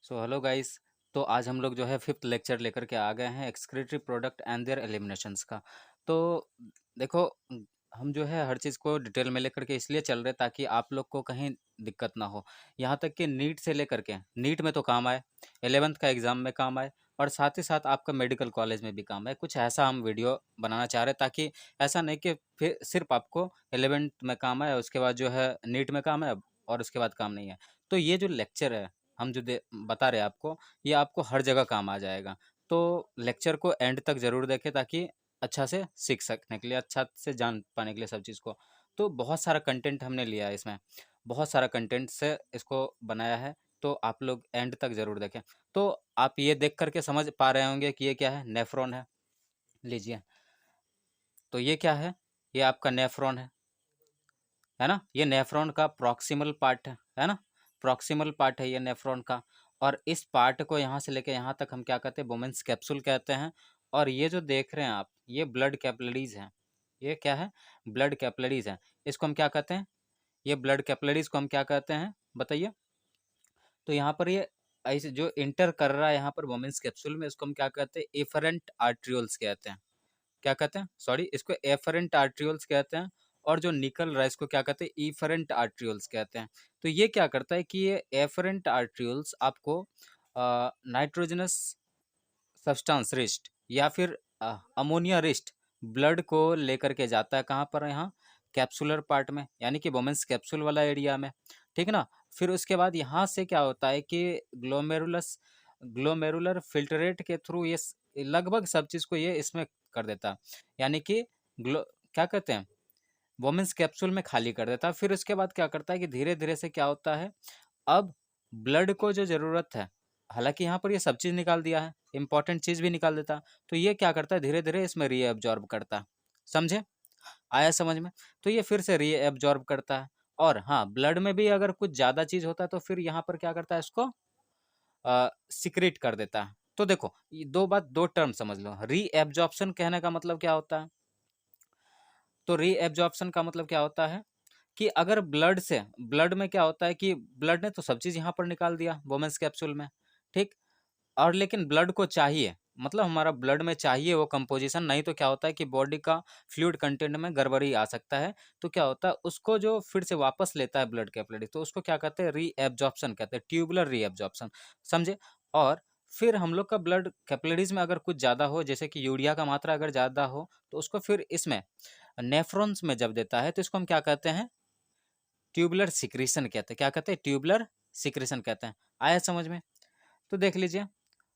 So hello guys. तो आज हम लोग जो है फिफ्थ लेक्चर लेकर के आ गए हैं excretory product and their eliminations का। तो देखो, हम जो है हर चीज़ को डिटेल में लेकर के इसलिए चल रहे ताकि आप लोग को कहीं दिक्कत ना हो। यहाँ तक कि नीट से लेकर के नीट में तो काम आए, 11th का एग्ज़ाम में काम आए, और साथ ही साथ आपका मेडिकल कॉलेज में भी काम आए। कुछ ऐसा हम वीडियो बनाना चाह रहे हैं ताकि ऐसा नहीं कि फिर सिर्फ आपको 11th में काम आए, उसके बाद जो है नीट में काम आए और उसके बाद काम नहीं है। तो ये जो लेक्चर है हम जो बता रहे हैं आपको, ये आपको हर जगह काम आ जाएगा। तो लेक्चर को एंड तक ज़रूर देखें ताकि अच्छा से सीख सकने के लिए, अच्छा से जान पाने के लिए सब चीज़ को। तो बहुत सारा कंटेंट हमने लिया है इसमें, बहुत सारा कंटेंट से इसको बनाया है। तो आप लोग एंड तक ज़रूर देखें। तो आप ये देख करके समझ पा रहे होंगे कि ये क्या है, नेफ्रॉन है। लीजिए, तो ये क्या है, ये आपका नेफ्रॉन है ना। ये नेफ्रॉन का प्रॉक्सिमल पार्ट है ना, प्रॉक्सिमल पार्ट है ये नेफ्रॉन का। और इस पार्ट को यहाँ से लेके यहाँ तक हम क्या कहते हैं, बोमेंस कैप्सूल कहते हैं। और ये जो देख रहे हैं आप, ये ब्लड कैपिलरीज हैं। ये क्या है, ब्लड कैपिलरीज हैं। इसको हम क्या कहते हैं, ये ब्लड कैपिलरीज को हम क्या कहते हैं बताइए। तो यहाँ पर ये ऐसे जो इंटर कर रहा है यहाँ पर वोमेंस कैप्सूल में, इसको हम क्या कहते हैं, एफरेंट आर्ट्रियोल्स कहते हैं। क्या कहते हैं, सॉरी, इसको एफरेंट आर्ट्रियोल्स कहते हैं। और जो निकल रहा है इसको क्या कहते हैं, इफरेंट आर्ट्रियोल्स कहते हैं। तो ये क्या करता है कि ये एफरेंट आर्ट्रियोल्स आपको नाइट्रोजनस सब्सटेंस रिस्ट या फिर अमोनिया रिस्ट ब्लड को लेकर के जाता है। कहाँ पर, यहाँ कैप्सुलर पार्ट में, यानी कि वोमेंस कैप्सूल वाला एरिया में, ठीक ना। फिर उसके बाद यहाँ से क्या होता है कि ग्लोमेरुलस ग्लोमेरुलर फिल्ट्रेट के थ्रू ये लगभग सब चीज़ को ये इसमें कर देता है, यानी कि ग्लो क्या कहते हैं, वोमेंस कैप्सूल में खाली कर देता है। फिर उसके बाद क्या करता है कि धीरे धीरे से क्या होता है, अब ब्लड को जो ज़रूरत है, हालांकि यहाँ पर ये सब चीज़ निकाल दिया है, इंपॉर्टेंट चीज़ भी निकाल देता, तो ये क्या करता है, धीरे धीरे इसमें रीएब्जॉर्ब करता है। समझे, आया समझ में। तो ये फिर से रीएब्जॉर्ब करता है। और हाँ, ब्लड में भी अगर कुछ ज़्यादा चीज़ होता है तो फिर यहाँ पर क्या करता है, इसको सिक्रेट कर देता है। तो देखो, ये दो टर्म समझ लो। रीएब्जॉर्प्शन कहने का मतलब क्या होता है, तो रीएब्जॉर्प्शन का मतलब क्या होता है कि अगर ब्लड में क्या होता है कि ब्लड ने तो सब चीज़ यहाँ पर निकाल दिया वोमेंस कैप्सूल में, ठीक। और लेकिन ब्लड को चाहिए, मतलब हमारा ब्लड में चाहिए वो कंपोजिशन, नहीं तो क्या होता है कि बॉडी का फ्लूइड कंटेंट में गड़बड़ी आ सकता है। तो क्या होता है, उसको जो फिर से वापस लेता है ब्लड कैपिलरी, तो उसको क्या कहते हैं, रीएब्जॉर्प्शन कहते हैं, ट्यूबुलर रीएब्जॉर्प्शन। समझे। और फिर हम लोग का ब्लड कैपिलरीज में अगर कुछ ज़्यादा हो, जैसे कि यूरिया का मात्रा अगर ज़्यादा हो, तो उसको फिर इसमें नेफ्रॉन्स में जब देता है तो इसको हम क्या कहते हैं, ट्यूबुलर सिक्रीशन कहते हैं। क्या कहते हैं, ट्यूबुलर सिक्रीशन कहते हैं। आया समझ में। तो देख लीजिए,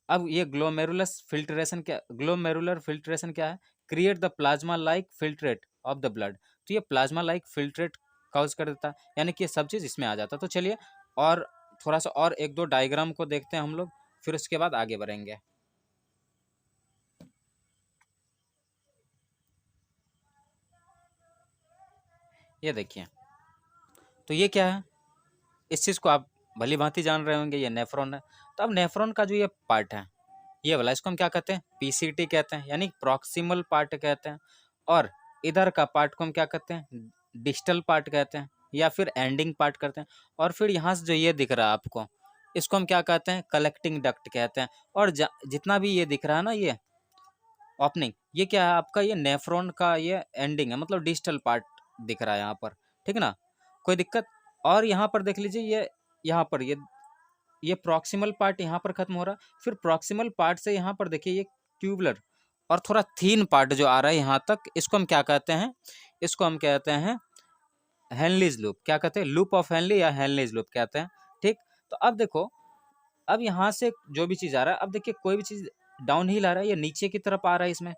अब ये ग्लोमेरुलर फिल्ट्रेशन क्या है, create the plasma like filtrate of the blood. तो ये प्लाज्मा लाइक फिल्ट्रेट काउज कर देता है, यानी कि ये सब चीज़ इसमें आ जाता है। तो चलिए, और थोड़ा सा और एक दो डायग्राम को देखते हैं हम लोग, फिर उसके बाद आगे बढ़ेंगे। ये देखिए, तो ये क्या है, इस चीज़ को आप भली भांति जान रहे होंगे, ये नेफ्रॉन है। तो अब नेफ्रॉन का जो ये पार्ट है, ये वाला, इसको हम क्या कहते हैं, पीसीटी कहते हैं, यानी प्रॉक्सिमल पार्ट कहते हैं। और इधर का पार्ट को हम क्या कहते हैं, डिस्टल पार्ट कहते हैं, या फिर एंडिंग पार्ट कहते हैं। और फिर यहाँ से जो ये दिख रहा है आपको, इसको हम क्या कहते हैं, कलेक्टिंग डक्ट कहते हैं। और जितना भी ये दिख रहा है ना, ये ओपनिंग, ये क्या है आपका, ये नेफ्रॉन का ये एंडिंग है, मतलब डिस्टल पार्ट दिख रहा है यहाँ पर, ठीक ना, कोई दिक्कत। और यहाँ पर देख लीजिए, ये यहाँ पर ये प्रॉक्सिमल पार्ट यहाँ पर खत्म हो रहा है। फिर प्रॉक्सिमल पार्ट से यहाँ पर देखिए ये ट्यूबुलर और थोड़ा थीन पार्ट जो आ रहा है यहाँ तक, इसको हम क्या कहते हैं, इसको हम कहते हैं हेनलीज लूप। क्या कहते हैं, लूप ऑफ हेनली या हेनलीज लूप कहते हैं, ठीक। तो अब देखो, अब यहाँ से जो भी चीज़ आ रहा है, अब देखिए कोई भी चीज़ डाउन हिल आ रहा है, ये नीचे की तरफ आ रहा है इसमें।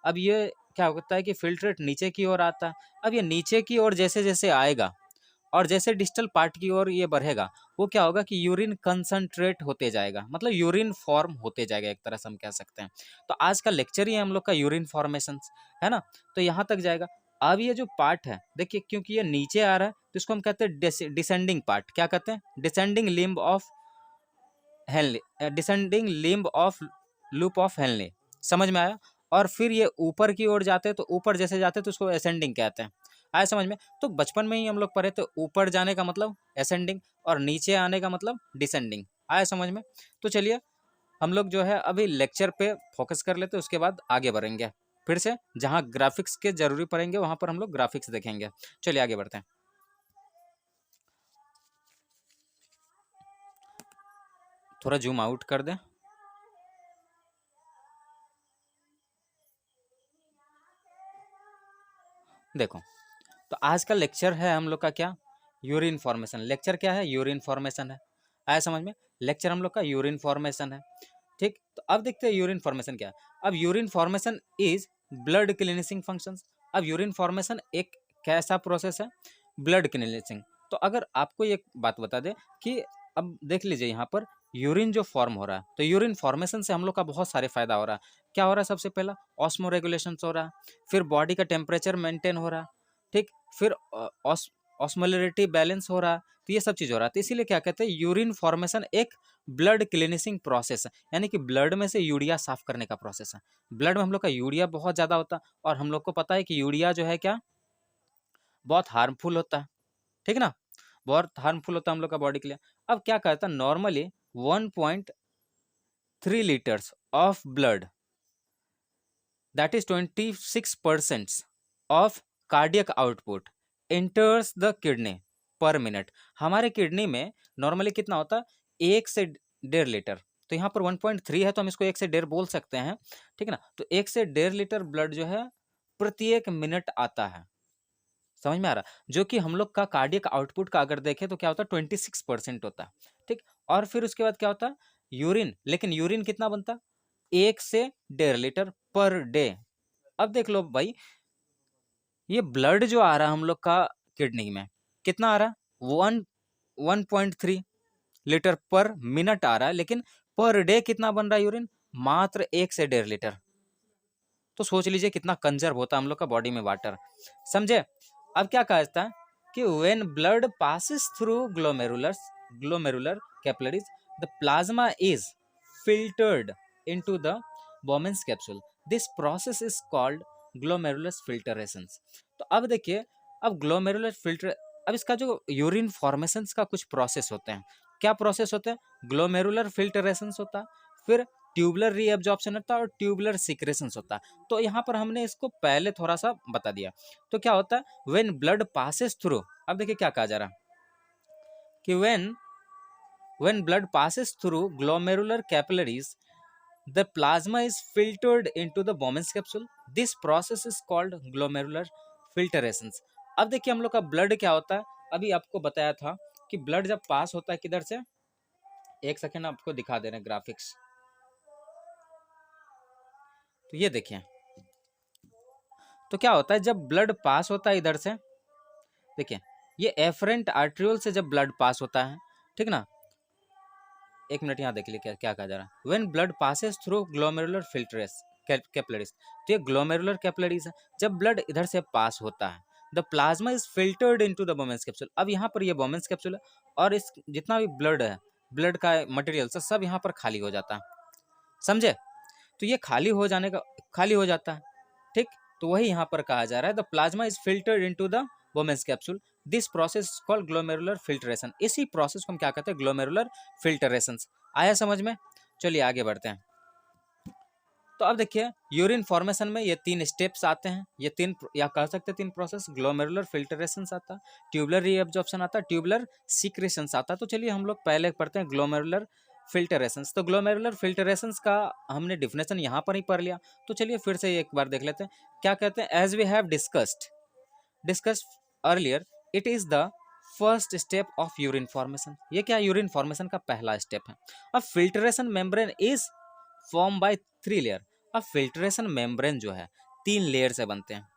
अब ये क्या होता है कि फिल्ट्रेट नीचे की ओर आता है। अब ये नीचे की ओर जैसे जैसे आएगा और जैसे डिस्टल पार्ट की ओर ये बढ़ेगा, वो क्या होगा कि यूरिन कंसंट्रेट होते जाएगा, मतलब यूरिन फॉर्म होते जाएगा, एक तरह से हम कह सकते हैं। तो आज का लेक्चर ही है हम लोग का यूरिन फॉर्मेशन, है ना। तो यहाँ तक जाएगा। अब ये जो पार्ट है देखिए, क्योंकि ये नीचे आ रहा है तो इसको हम कहते हैं डिसेंडिंग पार्ट। क्या कहते हैं, descending limb of Henley, descending limb of loop of Henley. समझ में आया। और फिर ये ऊपर की ओर जाते हैं, तो ऊपर जैसे जाते हैं तो उसको असेंडिंग कहते हैं। आया समझ में। तो बचपन में ही हम लोग पढ़े, तो ऊपर जाने का मतलब असेंडिंग और नीचे आने का मतलब डिसेंडिंग। आया समझ में? तो चलिए हम लोग जो है अभी लेक्चर पे फोकस कर लेते हैं, उसके बाद आगे बढ़ेंगे। फिर से जहाँ ग्राफिक्स के जरूरी पड़ेंगे वहां पर हम लोग ग्राफिक्स देखेंगे। चलिए आगे बढ़ते हैं। थोड़ा जूम आउट कर दें। देखो, तो आज का लेक्चर है हम लोग का क्या, यूरिन फॉर्मेशन। लेक्चर क्या है, यूरिन फॉर्मेशन है। आया समझ में? लेक्चर हम लोग का यूरिन फॉर्मेशन है। ठीक, तो अब देखते हैं यूरिन फॉर्मेशन क्या है। अब urine formation is blood cleansing functions. अब यूरिन फॉर्मेशन एक कैसा प्रोसेस है, ब्लड क्लीनिसिंग। तो अगर आपको एक बात बता दे कि अब देख लीजिए यहाँ पर यूरिन जो फॉर्म हो रहा है, तो यूरिन फॉर्मेशन से हम लोग का बहुत सारे फायदा हो रहा है। क्या हो रहा है? सबसे पहला ऑस्मो रेगुलेशन हो रहा है, फिर बॉडी का टेम्परेचर मेंटेन हो रहा है, ठीक, फिर ऑस्मोलरिटी बैलेंस हो रहा है। तो ये सब चीज हो रहा है। तो इसीलिए क्या कहते हैं, यूरिन फॉर्मेशन एक ब्लड क्लीनिसिंग प्रोसेस है, यानी कि ब्लड में से यूरिया साफ करने का प्रोसेस है। ब्लड में हम लोग का यूरिया बहुत ज्यादा होता है, और हम लोग को पता है कि यूरिया जो है क्या, बहुत हार्मफुल होता है। ठीक ना, बहुत हार्मफुल होता है हम लोग का बॉडी के लिए। अब क्या करता है, normally 1.3 litres of blood, that is 26% of cardiac output enters the kidney पर मिनट। हमारे किडनी में नॉर्मली कितना होता है, 1 से 1.5 लीटर। तो यहाँ पर 1.3 है, तो हम इसको 1 से 1.5 बोल सकते हैं। ठीक है ना, तो 1 से 1.5 लीटर ब्लड जो है प्रत्येक मिनट आता है। समझ में आ रहा? जो कि हम लोग का कार्डियक आउटपुट का अगर देखें तो क्या होता है, 26% होता है। ठीक, और फिर उसके बाद क्या होता है, यूरिन। लेकिन यूरिन कितना बनता है, 1 से 1.5 लीटर पर डे। अब देख लो भाई, ये ब्लड जो आ रहा है हम लोग का किडनी में, कितना आ रहा है, 1.3 लीटर पर मिनट आ रहा है, लेकिन पर डे कितना बन रहा है यूरिन, मात्र 1 से 1.5 लीटर। तो सोच लीजिए कितना कंजर्व होता है हम लोग का बॉडी में वाटर। समझे? अब क्या कहता है कि when blood passes through glomerular capillaries, the plasma is filtered into the Bowman's capsule. This process is called glomerular filtrations. तो अब देखिए, अब ग्लोमेरुलर फिल्टर, अब इसका जो यूरिन फॉर्मेशंस का कुछ प्रोसेस होते हैं। क्या प्रोसेस होते हैं, ग्लोमेरुलर फिल्टरेशंस होता है, फिर ट्यूबुलर रीअब्जॉर्प्शन होता है, और ट्यूबुलर सिक्रेशंस होता है। तो यहाँ पर हमने इसको पहले थोड़ा सा बता दिया। तो क्या होता है, व्हेन ब्लड पासेस थ्रू, अब देखिए क्या कहा जा रहा है कि when blood passes through glomerular capillaries, the plasma is filtered into the Bowman's capsule. This process is called glomerular filtrations. अब देखिए हम लोग का ब्लड क्या होता है, अभी आपको बताया था कि ब्लड जब पास होता है किधर से, एक सेकेंड आपको दिखा दे रहे हैं ग्राफिक्स। तो ये देखिए, तो क्या होता है जब ब्लड पास होता है इधर से, देखिए ये एफरेंट आर्ट्रियोल से जब ब्लड पास होता है, ठीक ना, एक मिनट यहाँ देख लीजिए क्या क्या कहा जा रहा है। When blood passes through glomerular filters capillaries, तो ये ग्लोमेरुलर कैपिलरीज है। जब ब्लड इधर से पास होता है, the plasma is filtered into the Bowman's capsule. अब यहाँ पर ये बोमेन्स कैप्सूल है, और इस जितना भी ब्लड है, ब्लड का मटेरियल सब यहाँ पर खाली हो जाता है। समझे? तो ये खाली हो जाता है। ठीक, तो वही यहाँ पर कहा जा रहा है, the plasma is filtered into the Bowman's capsule. This process called glomerular filtration. इसी प्रोसेस को हम क्या कहते हैं, ग्लोमेरुलर फिल्ट्रेशन। आया समझ में? चलिए आगे बढ़ते हैं। तो अब देखिए यूरिन फॉर्मेशन में ये 3 स्टेप्स आते हैं, ये 3 या कह सकते हैं 3 प्रोसेस। ग्लोमेरुलर फिल्ट्रेशन आता है, ट्यूबुलर रीअब्जॉर्प्शन आता है, ट्यूबुलर सिक्रेशन आता है। तो चलिए हम लोग पहले पढ़ते हैं ग्लोमेरुलर फिल्ट्रेशंस। तो ग्लोमेरुलर फिल्ट्रेशंस का हमने डिफिनेशन यहाँ पर ही पढ़ लिया। तो चलिए फिर से एक बार देख लेते हैं क्या कहते हैं। As we have discussed earlier, it is the first step of urine formation. ये क्या, यूरिन फॉर्मेशन का पहला स्टेप है। अब filtration membrane is form by 3 layer. अब फिल्ट्रेशन मेम्ब्रेन जो है 3 लेयर से बनते हैं।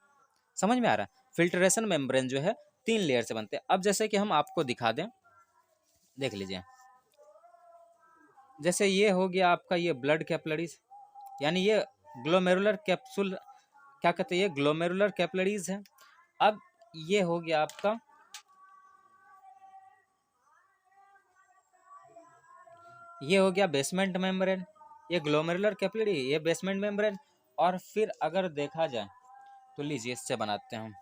समझ में आ रहा है? फिल्ट्रेशन मेम्ब्रेन जो है 3 लेयर से बनते हैं। अब जैसे कि हम आपको दिखा दें, देख लीजिए, जैसे ये हो गया आपका ये ब्लड कैपिलरीज, यानी ये ग्लोमेरुलर कैप्सूल, क्या कहते हैं, ये ग्लोमेरुलर कैपिलरीज है। अब ये हो गया आपका, ये हो गया बेसमेंट मेम्ब्रेन, ये ग्लोमेरुलर कैपिलरी, ये बेसमेंट मेम्ब्रेन। और फिर अगर देखा जाए तो लीजिए इससे बनाते हैं हम,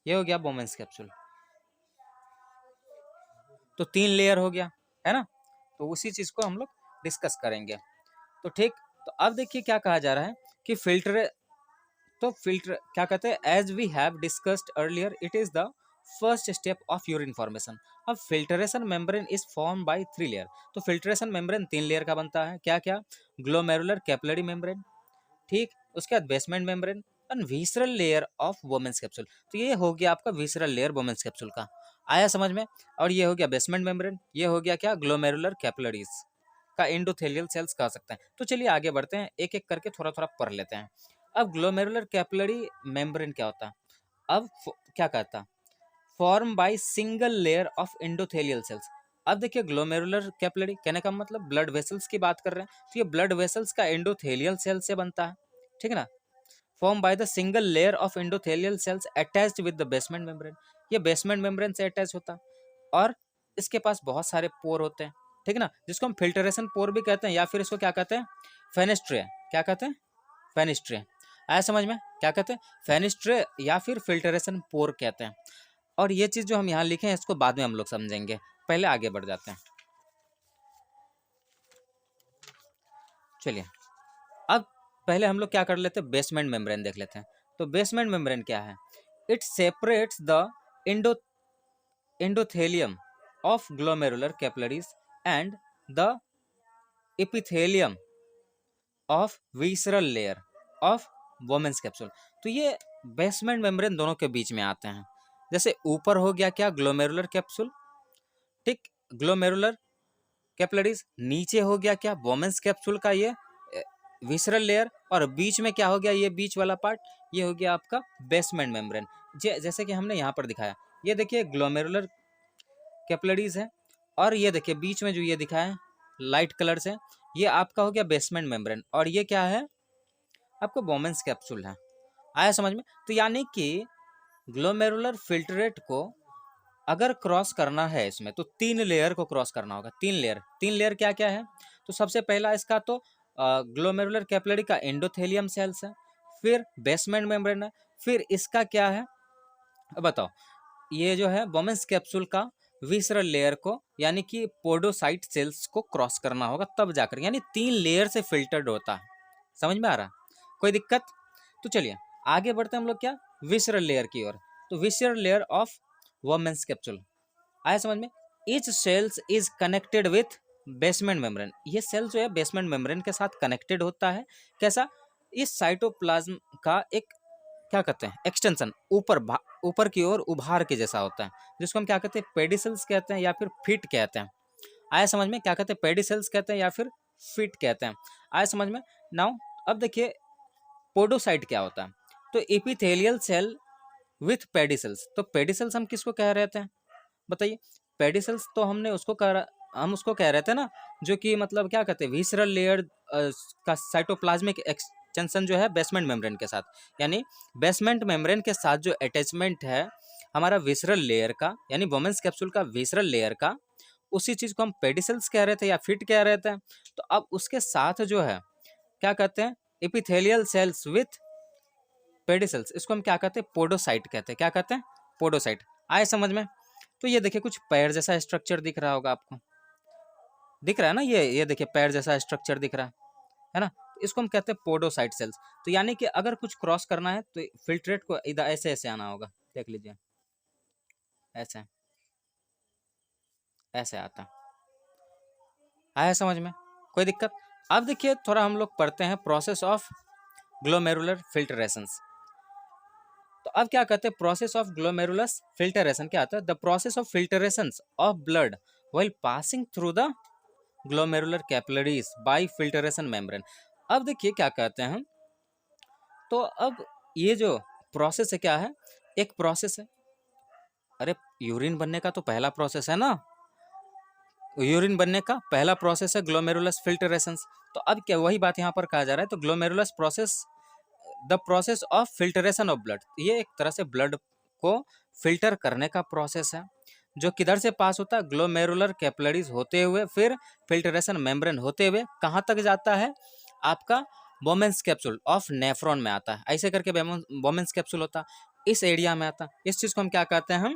ये हो गया बोमेन्स कैप्सूल। तो 3 लेयर हो गया, है ना? तो उसी चीज़ को हम लोग डिस्कस करेंगे। तो ठीक, तो अब देखिए क्या कहा जा रहा है कि फिल्टर क्या कहते हैं, as we have discussed earlier it is the first step of urine formation. अब filtration membrane is form by 3 layer. तो फिल्ट्रेशन मेम्ब्रेन 3 लेयर का बनता है, क्या क्या? ग्लोमेरुलर कैपिलरी मेम्ब्रेन, ठीक, उसके बाद basement membrane and visceral layer of Bowman's capsule. तो ये हो गया आपका विसरल लेयर वोमेंस कैप्सूल का, आया समझ में? और ये हो गया बेसमेंट मेम्ब्रेन, ये हो गया क्या? ग्लोमेरुलर कैपिलरीज का एंडोथेलियल सेल्स कह सकते हैं। तो चलिए आगे बढ़ते हैं, एक एक करके थोड़ा थोड़ा पढ़ लेते हैं। अब ग्लोमेरुलर कैपिलरी मेम्ब्रेन क्या होता है? अब क्या कहता है? Form by single layer of endothelial cells. अब देखिए ग्लोमेरुलर कैपिलरी कहने का मतलब ब्लड वेसल्स की बात कर रहे हैं, तो ये ब्लड वेसल्स का एंडोथेलियल सेल से बनता है, ठीक है ना? Form by the single layer of endothelial cells attached with the basement membrane. ये बेसमेंट मेम्ब्रेन से अटैच होता है और इसके पास बहुत सारे पोर होते हैं, ठीक है ना, जिसको हम फिल्ट्रेशन पोर भी कहते हैं, या फिर इसको क्या कहते हैं? फेनेस्ट्रे। क्या कहते हैं? फेनेस्ट्रे। आया समझ में? क्या कहते हैं? फेनेस्ट्रे या फिर फिल्ट्रेशन पोर कहते हैं। और ये चीज जो हम यहाँ लिखे हैं इसको बाद में हम लोग समझेंगे, पहले आगे बढ़ जाते हैं। चलिए अब पहले हम लोग क्या कर लेते हैं, बेसमेंट मेम्ब्रेन देख लेते हैं। तो बेसमेंट मेम्ब्रेन क्या है? It separates the endo endothelium of glomerular capillaries and the epithelium of visceral layer of Bowman's capsule. तो ये बेसमेंट मेम्ब्रेन दोनों के बीच में आते हैं। जैसे ऊपर हो गया क्या? ग्लोमेरुलर कैप्सूल, ठीक, ग्लोमेरुलर कैपिलरीज। नीचे हो गया क्या? वोमेंस कैप्सूल का ये विसरल लेयर। और बीच में क्या हो गया? ये बीच वाला पार्ट, ये हो गया आपका बेसमेंट मेम्ब्रेन। जैसे कि हमने यहाँ पर दिखाया, ये देखिए ग्लोमेरुलर कैपिलरीज है, और ये देखिए बीच में जो ये दिखाया है लाइट कलर से, ये आपका हो गया बेसमेंट मेम्ब्रेन, और ये क्या है? आपका वोमेंस कैप्सूल है। आया समझ में? तो यानी कि ग्लोमेरुलर फिल्ट्रेट को अगर क्रॉस करना है इसमें, तो 3 लेयर को क्रॉस करना होगा। 3 लेयर, 3 लेयर क्या क्या है? तो सबसे पहला इसका तो ग्लोमेरुलर कैपिलरी का एंडोथेलियम सेल्स है, फिर बेसमेंट मेम्ब्रेन है, फिर इसका क्या है? अब बताओ, ये जो है वोमेंस कैप्सूल का विसरल लेयर को, यानी कि पोडोसाइट सेल्स को क्रॉस करना होगा, तब जाकर, यानी 3 लेयर से फिल्टर्ड होता है। समझ में आ रहा? कोई दिक्कत? तो चलिए आगे बढ़ते हैं हम लोग क्या? विसरल लेयर की ओर। तो visceral layer of Bowman's capsule, आया समझ में? Each cells is connected with basement membrane. ये सेल जो है बेसमेंट मेम्ब्रेन के साथ कनेक्टेड होता है। कैसा? इस साइटोप्लाज्म का एक क्या कहते हैं? एक्सटेंशन, ऊपर की ओर उभार के जैसा होता है, जिसको हम क्या कहते हैं? पेडिसल्स कहते हैं या फिर फीट कहते हैं। आया समझ में? क्या कहते हैं? पेडिसल्स कहते हैं या फिर फीट कहते हैं। आया समझ में? नाउ अब देखिए पोडोसाइट क्या होता है? तो एपिथेलियल सेल विथ पेडिसल्स। तो पेडिसल्स हम किसको कह रहे थे? बताइए। पेडिसल्स तो हम उसको कह रहे थे ना, जो कि मतलब क्या कहते हैं? विसरल लेयर का साइटोप्लाज्मिक एक्सटेंशन जो है बेसमेंट मेम्ब्रेन के साथ, यानी बेसमेंट मेम्ब्रेन के साथ जो अटैचमेंट है हमारा विसरल लेयर का, यानी वोमेंस कैप्सूल का विसरल लेयर का, उसी चीज को हम पेडिसल्स कह रहे थे या फिट कह रहे थे। तो अब उसके साथ जो है क्या कहते हैं? एपिथेलियल सेल्स विथ पेडिसल्स, इसको हम क्या कहते हैं? पोडोसाइट कहते हैं। क्या कहते हैं? पोडोसाइट। आए समझ में? तो ये देखिए कुछ पैर जैसा स्ट्रक्चर दिख रहा होगा आपको, दिख रहा है ना? ये देखिए पैर जैसा स्ट्रक्चर दिख रहा है ना? तो इसको हम कहते हैं पोडोसाइट सेल्स। तो यानी कि अगर कुछ क्रॉस करना है तो फिल्ट्रेट को इधर ऐसे ऐसे आना होगा, देख लीजिए, ऐसे ऐसे आता। आया समझ में? कोई दिक्कत? अब देखिए थोड़ा हम लोग पढ़ते हैं प्रोसेस ऑफ ग्लोमेरुलर फिल्ट्रेशंस। तो अब क्या कहते हैं? प्रोसेस ऑफ ग्लोमेरुलस फिल्टरेशन क्या आता है? The process of filtration of blood while passing through the glomerular capillaries by filtration membrane. अब देखिए क्या कहते हैं हम, तो अब ये जो प्रोसेस है क्या है? एक प्रोसेस है, अरे यूरिन बनने का तो पहला प्रोसेस है ना, यूरिन बनने का पहला प्रोसेस है ग्लोमेरुलस फिल्टरेशन। तो अब क्या वही बात यहाँ पर कहा जा रहा है, तो glomerulus process, the process of filtration of blood, ये एक तरह से ब्लड को फिल्टर करने का प्रोसेस है, जो किधर से पास होता है? ग्लोमेरुलर कैपिलरीज होते हुए, फिर फिल्टरेशन मेम्ब्रेन होते हुए कहाँ तक जाता है? आपका वोमेंस कैप्सूल ऑफ नेफ्रॉन में आता है। ऐसे करके वोमेंस कैप्सूल होता है, इस एरिया में आता है। इस चीज को हम क्या कहते हैं? हम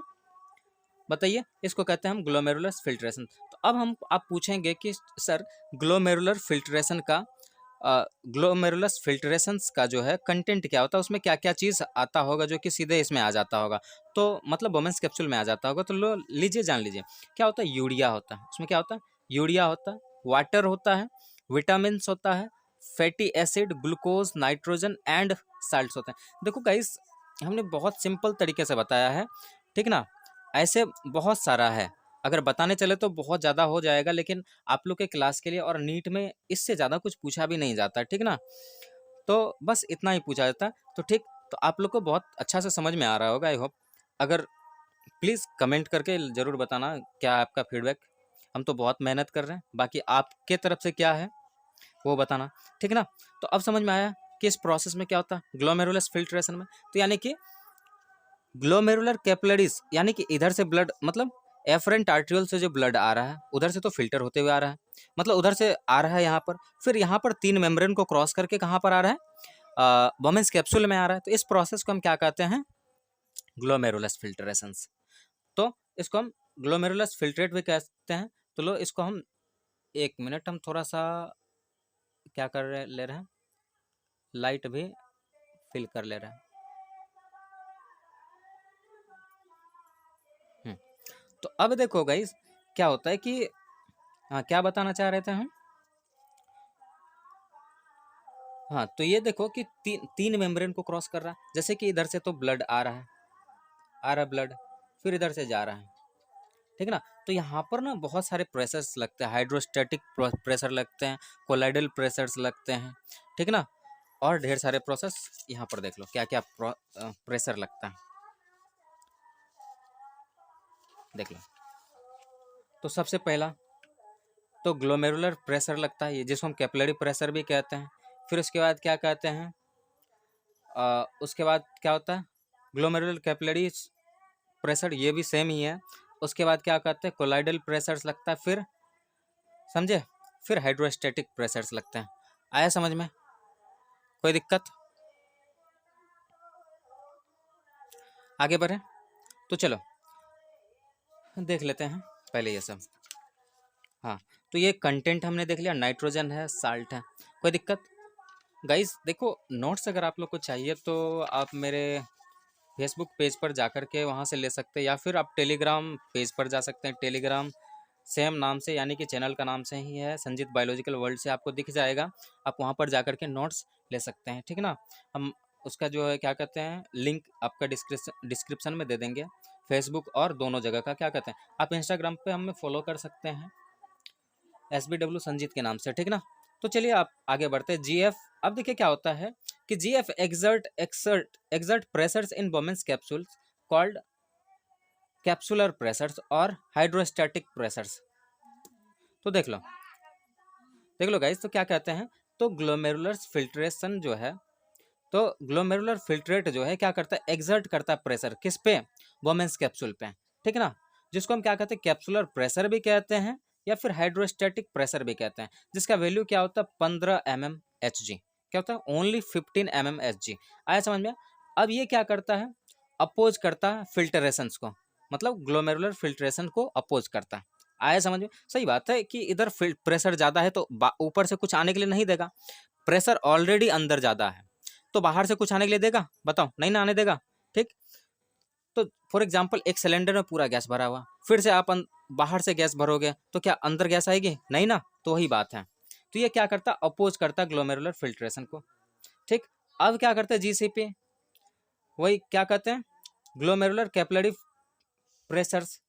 बताइए, इसको कहते हैं हम ग्लोमेरुलर फिल्ट्रेशन। तो अब हम आप पूछेंगे कि सर ग्लोमेरुलर फिल्ट्रेशन का ग्लोमेरुलर फिल्ट्रेशंस का जो है कंटेंट क्या होता है, उसमें क्या क्या चीज़ आता होगा जो कि सीधे इसमें आ जाता होगा, तो मतलब वोमेंस कैप्सूल में आ जाता होगा। तो लो लीजिए, जान लीजिए क्या होता है। यूरिया होता है, उसमें क्या होता है, यूरिया होता है, वाटर होता है, विटामिन होता है, fatty acid, glucose, nitrogen and salts होते हैं। देखो गाइस, हमने बहुत सिंपल तरीके से बताया है, ठीक ना। ऐसे बहुत सारा है, अगर बताने चले तो बहुत ज़्यादा हो जाएगा, लेकिन आप लोग के क्लास के लिए और नीट में इससे ज़्यादा कुछ पूछा भी नहीं जाता, ठीक ना। तो बस इतना ही पूछा जाता है। तो ठीक, तो आप लोग को बहुत अच्छा से समझ में आ रहा होगा, आई होप। अगर प्लीज़ कमेंट करके ज़रूर बताना क्या है आपका फीडबैक। हम तो बहुत मेहनत कर रहे हैं, बाकी आपके तरफ से क्या है वो बताना, ठीक ना। तो अब समझ में आया कि इस प्रोसेस में क्या होता है ग्लोमेरुलर फिल्ट्रेशन में। तो यानी कि ग्लोमेरुलर कैपिलरीज, यानी कि इधर से ब्लड, मतलब एफरेंट आर्ट्रियल से जो ब्लड आ रहा है उधर से तो फिल्टर होते हुए आ रहा है, मतलब उधर से आ रहा है यहाँ पर, फिर यहाँ पर 3 मेम्ब्रेन को क्रॉस करके कहाँ पर आ रहा है, वोमेंस कैप्सूल में आ रहा है। तो इस प्रोसेस को हम क्या कहते हैं, ग्लोमेरुलर फिल्ट्रेशंस। तो इसको हम ग्लोमेरुलर फिल्ट्रेट भी कहते हैं। तो लो इसको हम 1 मिनट, हम थोड़ा सा क्या कर रहे ले रहे हैं, लाइट भी फिल कर ले रहे हैं। तो अब देखो गाइस, क्या होता है कि हाँ, क्या बताना चाह रहे थे हम। हाँ, तो ये देखो कि तीन मेम्ब्रेन को क्रॉस कर रहा है, जैसे कि इधर से तो ब्लड आ रहा है, ब्लड, फिर इधर से जा रहा है, ठीक है ना। तो यहाँ पर ना बहुत सारे प्रेशर्स लगते हैं, हाइड्रोस्टैटिक प्रेशर लगते हैं, कोलाइडल प्रेशर्स लगते हैं, ठीक है ना। और ढेर सारे प्रोसेस यहाँ पर देख लो क्या क्या प्रेशर लगता है, देख लो। तो सबसे पहला तो ग्लोमेरुलर प्रेशर लगता है, ये जिसको हम कैपिलरी प्रेशर भी कहते हैं। फिर उसके बाद क्या कहते हैं, उसके बाद क्या होता है ग्लोमेरुलर कैपिलरी प्रेशर, ये भी सेम ही है। उसके बाद क्या कहते हैं कोलाइडल प्रेशर्स लगता है, फिर समझे, फिर हाइड्रोस्टैटिक प्रेशर्स लगते हैं। आया समझ में, कोई दिक्कत। आगे बढ़े तो चलो देख लेते हैं पहले ये सब। हाँ, तो ये कंटेंट हमने देख लिया, नाइट्रोजन है, साल्ट है, कोई दिक्कत। गाइस देखो, नोट्स अगर आप लोग को चाहिए तो आप मेरे फेसबुक पेज पर जा कर के वहाँ से ले सकते हैं, या फिर आप टेलीग्राम पेज पर जा सकते हैं। टेलीग्राम सेम नाम से, यानी कि चैनल का नाम से ही है, संजीत बायोलॉजिकल वर्ल्ड से आपको दिख जाएगा। आप वहाँ पर जा कर के नोट्स ले सकते हैं, ठीक ना। हम उसका जो है क्या कहते हैं लिंक आपका डिस्क्रिप्शन में दे देंगे, फेसबुक और दोनों जगह का। क्या कहते हैं, आप इंस्टाग्राम पे हमें फॉलो कर सकते हैं SBW संजीत के नाम से, ठीक ना। तो चलिए आप आगे बढ़ते हैं। GF, अब देखिए क्या होता है कि GF exert pressures in Bowman's capsules called capsular pressures और हाइड्रोस्टैटिक प्रेशर्स। तो देख लो गाइस, तो क्या कहते हैं, तो ग्लोमेरुलर फिल्ट्रेशन जो है, तो ग्लोमेरुलर फिल्ट्रेट जो है क्या करता है, एक्सर्ट करता है प्रेशर किस पे, वोमेंस कैप्सूल पे, ठीक है ना। जिसको हम क्या कहते हैं कैप्सुलर प्रेशर भी कहते हैं, या फिर हाइड्रोस्टैटिक प्रेशर भी कहते हैं, जिसका वैल्यू क्या होता है 15 mmHg। क्या होता है, ओनली 15 mmHg। आया समझ में। अब ये क्या करता है, अपोज करता है फिल्टरेशंस को, मतलब ग्लोमेरुलर फिल्ट्रेशन को अपोज करता है। आया समझ में। सही बात है कि इधर प्रेशर ज़्यादा है तो ऊपर से कुछ आने के लिए नहीं देगा, प्रेशर ऑलरेडी अंदर ज़्यादा है, तो बाहर से कुछ आने के लिए देगा, बताओ, नहीं ना आने देगा, ठीक। तो फॉर एग्जांपल एक सिलेंडर में पूरा गैस भरा हुआ, फिर से आप बाहर से गैस भरोगे तो क्या अंदर गैस आएगी, नहीं ना। तो वही बात है। तो ये क्या करता, अपोज करता ग्लोमेरुलर फिल्ट्रेशन को, ठीक। अब क्या करते हैं GCP, वही क्या कहते हैं ग्लोमेरुलर कैपिलरी प्रेशर्स,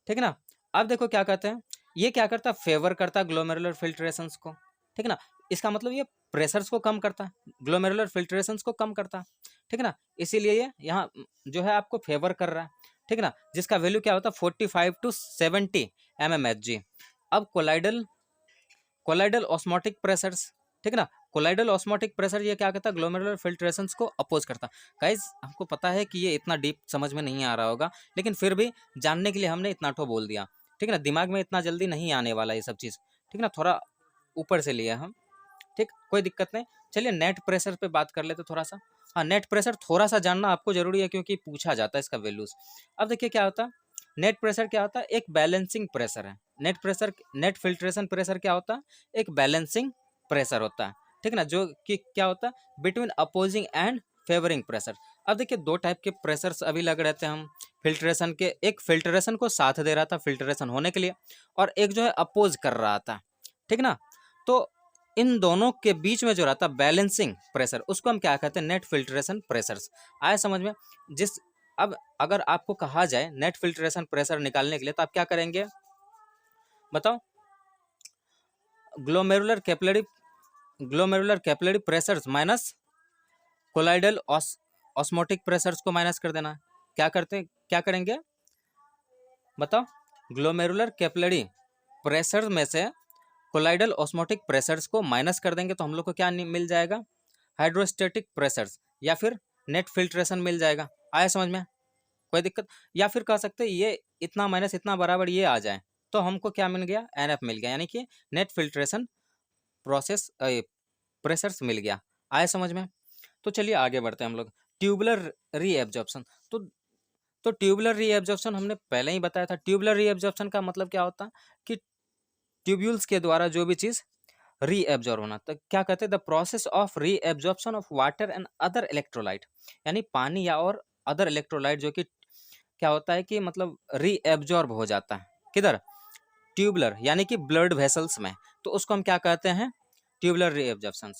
ठीक है ना। अब देखो क्या कहते हैं, ये क्या करता है, फेवर करता है ग्लोमेरुलर फिल्ट्रेशंस को, ठीक है ना। इसका मतलब ये प्रेशर्स को कम करता है, ग्लोमेरुलर फिल्ट्रेशंस को कम करता है, ठीक है ना। इसीलिए ये यहाँ जो है आपको फेवर कर रहा है, ठीक है ना, जिसका वैल्यू क्या होता है 45 to 70 mmHg। अब कोलाइडल ऑस्मोटिक प्रेशर्स, ठीक है ना, कोलाइडल ऑस्मोटिक प्रेशर ये क्या कहता है, ग्लोमेरुलर फिल्ट्रेशंस को अपोज करता। गाइस हमको पता है कि ये इतना डीप समझ में नहीं आ रहा होगा, लेकिन फिर भी जानने के लिए हमने इतना ठो बोल दिया, ठीक है ना। दिमाग में इतना जल्दी नहीं आने वाला ये सब चीज़, ठीक है ना, थोड़ा ऊपर से लिया हम, ठीक, कोई दिक्कत नहीं। चलिए नेट प्रेशर पे बात कर लेते थोड़ा सा। हाँ, नेट प्रेशर थोड़ा सा जानना आपको जरूरी है, क्योंकि पूछा जाता है इसका वैल्यूज। अब देखिए क्या होता है, नेट प्रेशर क्या होता है? एक बैलेंसिंग प्रेशर है। नेट फिल्ट्रेशन प्रेशर क्या होता है? एक बैलेंसिंग प्रेशर होता है, ठीक ना, जो कि क्या होता है? Between opposing and favouring pressure. अब देखिए दो टाइप के प्रेशर्स अभी लग रहे थे हम फिल्ट्रेशन के, एक फिल्ट्रेशन को साथ दे रहा था फिल्ट्रेशन होने के लिए, और एक जो है अपोज कर रहा था, ठीक ना। तो इन दोनों के बीच में जो रहता है बैलेंसिंग प्रेशर, उसको हम क्या कहते हैं? Net filtration pressures. आए समझ में? जिस अब अगर आपको कहा जाए नेट फिल्ट्रेशन प्रेशर निकालने के लिए, तो आप क्या करेंगे बताओ? Glomerular capillary pressures minus colloidal osmotic pressures को माइनस कर देना। क्या करेंगे बताओ? ग्लोमेरुलर कैपिलरी प्रेशर में से कोलाइडल ऑस्मोटिक प्रेशर्स को माइनस कर देंगे, तो हम लोग को क्या मिल जाएगा? हाइड्रोस्टेटिक प्रेशर्स या फिर नेट फिल्ट्रेशन मिल जाएगा। आया समझ में? कोई दिक्कत? या फिर कह सकते हैं ये इतना माइनस इतना बराबर ये आ जाए, तो हमको क्या मिल गया? एनएफ मिल गया, यानी कि नेट फिल्ट्रेशन प्रोसेस प्रेशर्स मिल गया। आया समझ में? तो चलिए आगे बढ़ते हैं हम लोग। Tubular reabsorption. तो ट्यूबुलर रीएब्जॉर्प्शन हमने पहले ही बताया था। ट्यूबुलर रीएब्जॉर्प्शन का मतलब क्या होता है? कि ट्यूब्यूल्स के द्वारा जो भी चीज रीएब्जॉर्ब होना, तो क्या कहते हैं? The process of reabsorption of water and other electrolyte, यानी पानी या और अदर इलेक्ट्रोलाइट जो कि क्या होता है कि मतलब रीएब्जॉर्ब हो जाता है किधर? ट्यूबुलर यानी कि ब्लड वेसल्स में, तो उसको हम क्या कहते हैं? Tubular reabsorption.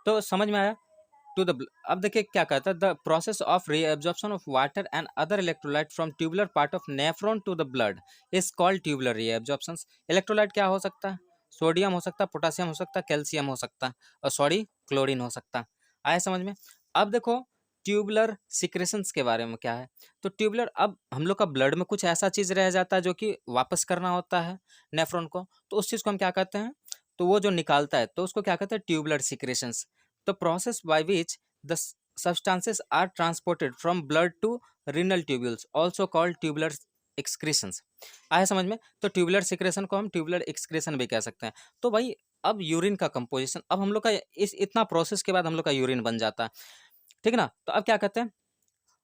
तो समझ में आया? अब देखिए क्या कहता है? The process of reabsorption of water and other electrolyte from tubular part of nephron to the blood is called tubular reabsorption. Electrolyte क्या हो सकता है? सोडियम हो सकता है, पोटेशियम हो सकता है, कैल्शियम हो सकता है, और सॉरी क्लोरीन हो सकता है। आया समझ में? अब देखो ट्यूबुलर सिक्रेशंस के बारे में क्या है। तो ट्यूबुलर, अब हम लोग का ब्लड में कुछ ऐसा चीज रह जाता है जो कि वापस करना होता है नेफ्रॉन को, तो उस चीज को हम क्या कहते हैं? तो वो जो निकालता है तो उसको क्या कहते हैं? Tubular secretions. The process by which the substances are transported from blood to renal tubules also called tubular excretions। आया समझ में? तो ट्यूबुलर सिक्रेशन को हम ट्यूबुलर एक्सक्रेशन भी कह सकते हैं। तो भाई अब यूरिन का कंपोजिशन, अब हम लोग का इस इतना प्रोसेस के बाद हम लोग का यूरिन बन जाता है, ठीक ना। तो अब क्या कहते हैं?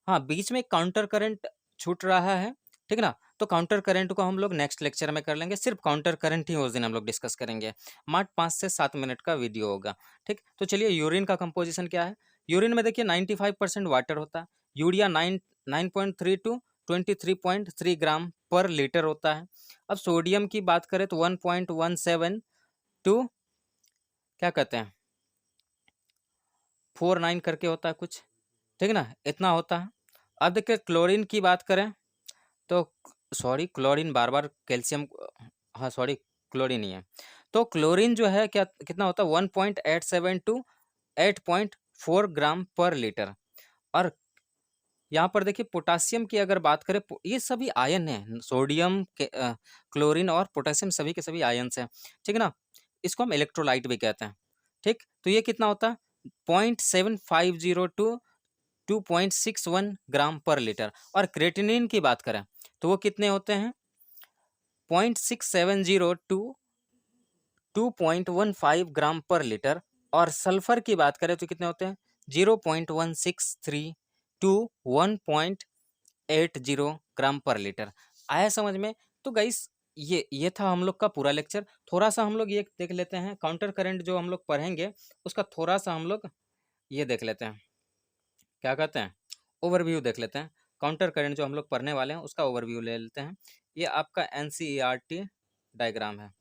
हाँ, बीच में काउंटर करंट छूट रहा है, ठीक ना। तो काउंटर करंट को हम लोग नेक्स्ट लेक्चर में कर लेंगे, सिर्फ काउंटर करंट ही उस दिन हम लोग डिस्कस करेंगे। मात्र 5 से 7 मिनट का वीडियो होगा, ठीक। तो चलिए यूरिन का कंपोजिशन क्या है। यूरिन में देखिए 95% वाटर होता है। यूरिया 9.3 टू 23.3 ग्राम पर लीटर होता है। अब सोडियम की बात करें तो 1.17 टू क्या कहते हैं 49 करके होता है कुछ, ठीक ना, इतना होता है। अब देखिए क्लोरीन की बात करें तो सॉरी क्लोरीन बार बार कैल्शियम, हाँ सॉरी क्लोरीन ही है। तो क्लोरीन जो है क्या कितना होता है? 1.87 टू 8.4 ग्राम पर लीटर। और यहाँ पर देखिए पोटासियम की अगर बात करें, ये सभी आयन है, सोडियम क्लोरीन और पोटेशियम सभी के सभी आयन्स हैं, ठीक है ना। इसको हम इलेक्ट्रोलाइट भी कहते हैं, ठीक। तो ये कितना होता है? 0.750 टू 2.61 ग्राम पर लीटर। और क्रेटिनिन की बात करें तो वो कितने होते हैं? 0.670 टू 2.15 ग्राम पर लीटर। और सल्फर की बात करें तो कितने होते हैं? 0.163 टू 1.80 ग्राम पर लीटर। आया समझ में? तो गाइस ये था हम लोग का पूरा लेक्चर। थोड़ा सा हम लोग ये देख लेते हैं, काउंटर करंट जो हम लोग पढ़ेंगे उसका थोड़ा सा हम लोग ये देख लेते हैं, क्या कहते हैं, ओवरव्यू देख लेते हैं। काउंटर करंट जो हम लोग पढ़ने वाले हैं उसका ओवरव्यू ले लेते हैं। ये आपका एनसीईआरटी डायग्राम है।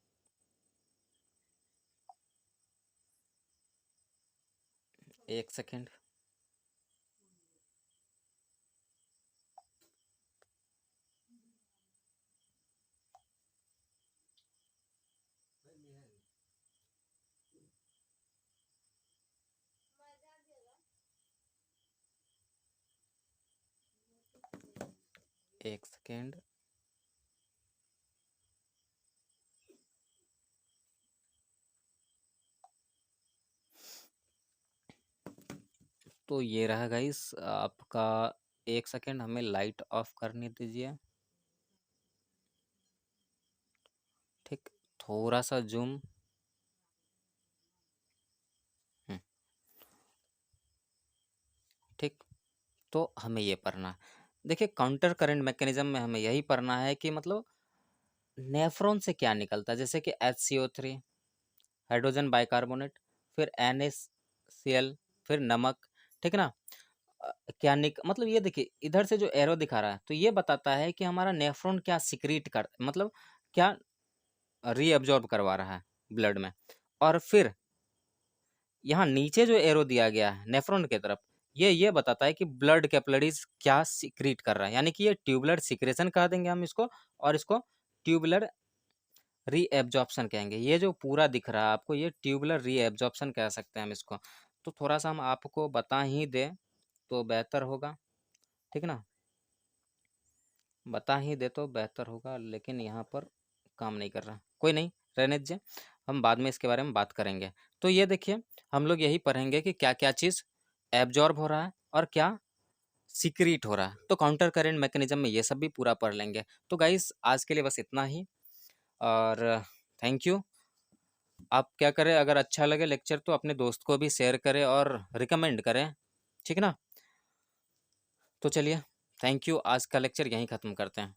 एक सेकेंड। एक सेकेंड। तो ये रहा गाइस आपका, एक सेकेंड हमें लाइट ऑफ करने दीजिए, ठीक। थोड़ा सा जूम, ठीक। तो हमें ये पढ़ना है। देखिए काउंटर करंट मैकेनिज्म में हमें यही पढ़ना है कि मतलब नेफ्रॉन से क्या निकलता है, जैसे कि HCO3, हाइड्रोजन बाइकार्बोनेट, फिर NaCl, फिर नमक, ठीक है ना। अ, मतलब ये देखिए इधर से जो एरो दिखा रहा है तो ये बताता है कि हमारा नेफ्रॉन क्या सिक्रीट कर, मतलब क्या रीअब्जॉर्ब करवा रहा है ब्लड में। और फिर यहाँ नीचे जो एरो दिया गया है नेफ्रॉन की तरफ, ये बताता है कि ब्लड कैपिलरीज क्या सिक्रीट कर रहा है, यानी कि ये ट्यूबुलर सिक्रेशन कह देंगे हम इसको, और इसको ट्यूबुलर रीएब्जॉर्प्शन कहेंगे। ये जो पूरा दिख रहा है आपको, ये ट्यूबुलर रीएब्जॉर्प्शन कह सकते हैं हम इसको। तो थोड़ा सा हम आपको बता ही दें तो बेहतर होगा, ठीक है ना, बता ही दे तो बेहतर होगा, लेकिन यहाँ पर काम नहीं कर रहा, कोई नहीं, रहने दीजिए, हम बाद में इसके बारे में बात करेंगे। तो ये देखिए हम लोग यही पढ़ेंगे कि क्या क्या चीज़ एब्जॉर्ब हो रहा है और क्या सिक्रीट हो रहा है। तो काउंटर करेंट मैकेनिज्म में ये सब भी पूरा पढ़ लेंगे। तो गाइस आज के लिए बस इतना ही, और थैंक यू। आप क्या करें, अगर अच्छा लगे लेक्चर तो अपने दोस्त को भी शेयर करें और रिकमेंड करें, ठीक है ना। तो चलिए, थैंक यू, आज का लेक्चर यहीं ख़त्म करते हैं।